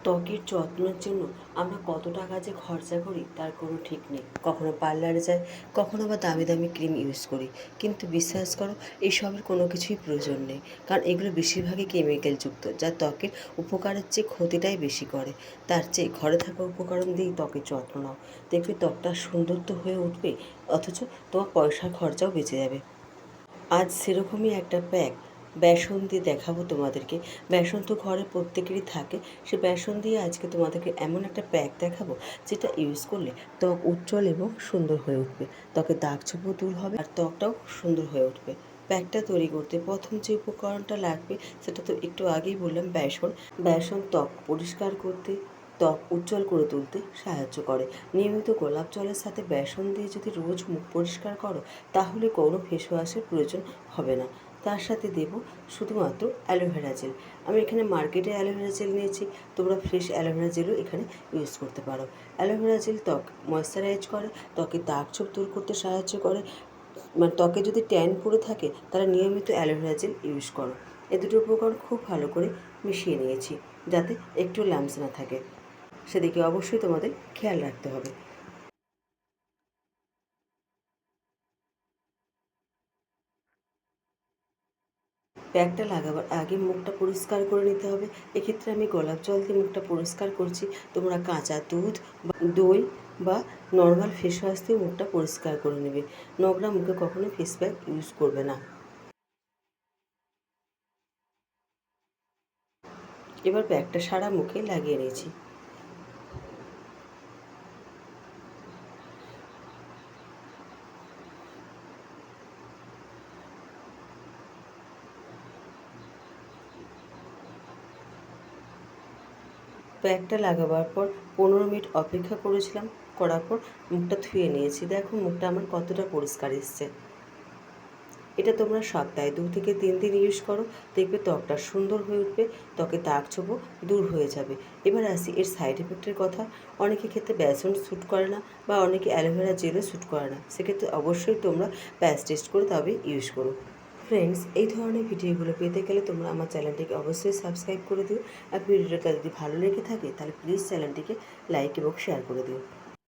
ত্বকের যত্নের জন্য আমরা কত টাকা যে খরচা করি তার কোনো ঠিক নেই। কখনো পার্লারে যাই, কখনো আবার দামি দামি ক্রিম ইউজ করি, কিন্তু বিশ্বাস করো এইসবের কোনো কিছুই প্রয়োজন নেই। কারণ এগুলো বেশিরভাগই কেমিক্যালযুক্ত, যা ত্বকের উপকারের চেয়ে ক্ষতিটাই বেশি করে। তার চেয়ে ঘরে থাকা উপকরণ দিয়েই ত্বকের যত্ন নাও, দেখবে ত্বকটা সুন্দর তো হয়ে উঠবে, অথচ তোমার পয়সার খরচাও বেঁচে যাবে। আজ সেরকমই একটা প্যাক বেসন দিয়ে দেখাবো তোমাদেরকে। বেসন তো ঘরে প্রত্যেকেরই থাকে। সে বেসন দিয়ে আজকে তোমাদেরকে এমন একটা প্যাক দেখাবো যেটা ইউজ করলে ত্বক উজ্জ্বল এবং সুন্দর হয়ে উঠবে। ত্বকের দাগ ছোপও দূর হবে আর ত্বকটাও সুন্দর হয়ে উঠবে। প্যাকটা তৈরি করতে প্রথম যে উপকরণটা লাগবে সেটা তো একটু আগেই বললাম, বেসন। বেসন ত্বক পরিষ্কার করতে, ত্বক উজ্জ্বল করে তুলতে সাহায্য করে। নিয়মিত গোলাপ জলের সাথে বেসন দিয়ে যদি রোজ মুখ পরিষ্কার করো, তাহলে কোনো ফেস ওয়াশের প্রয়োজন হবে না। তার সাথে দেব শুধুমাত্র অ্যালোভেরা জেল। আমি এখানে মার্কেটে অ্যালোভেরা জেল নিয়েছি, তোমরা ফ্রেশ অ্যালোভেরা জেলও এখানে ইউজ করতে পারো। অ্যালোভেরা জেল ত্বক ময়েশ্চারাইজ করে, ত্বকের দাগ ছোপ দূর করতে সাহায্য করে। মানে ত্বকে যদি ট্যান পড়ে থাকে তারা নিয়মিত অ্যালোভেরা জেল ইউজ করো। এ দুটো উপকরণ খুব ভালো করে মিশিয়ে নিয়েছি, যাতে একটু লামস না থাকে, সেদিকে অবশ্যই তোমাদের খেয়াল রাখতে হবে। প্যাকটা লাগাবার আগে মুখটা পরিষ্কার করে নিতে হবে। এক্ষেত্রে আমি গোলাপ জল দিয়ে মুখটা পরিষ্কার করছি। তোমরা কাঁচা দুধ বা দই বা নর্মাল ফেস ওয়াশ দিয়ে মুখটা পরিষ্কার করে নেবে। নোংরা মুখে কখনো ফেস প্যাক ইউজ করবে না। এবার প্যাকটা সারা মুখে লাগিয়ে নিয়েছি। প্যাকটা লাগাবার পর 15 মিনিট অপেক্ষা করেছিলাম। করার পর মুখটা ধুয়ে নিয়েছি। দেখো মুখটা আমার কতটা পরিষ্কার এসছে। এটা তোমরা সপ্তাহে 2 থেকে 3 দিন ইউজ করো, দেখবে ত্বকটা সুন্দর হয়ে উঠবে, ত্বকে দাগ ছোপও দূর হয়ে যাবে। এবার আসি এর সাইড এফেক্টের কথা। অনেকের ক্ষেত্রে বেসন স্যুট করে না, বা অনেকে অ্যালোভেরা জেলও স্যুট করে না। সেক্ষেত্রে অবশ্যই তোমরা প্যাচ টেস্ট করে তবে ইউজ করো। ফ্রেন্ডস, এই ধরনের ভিডিওগুলো পেতে গেলে তোমরা আমার চ্যানেলটিকে অবশ্যই সাবস্ক্রাইব করে দিও। আর ভিডিওটা যদি ভালো লেগে থাকে তাহলে প্লিজ চ্যানেলটিকে লাইক এবং শেয়ার করে দিও।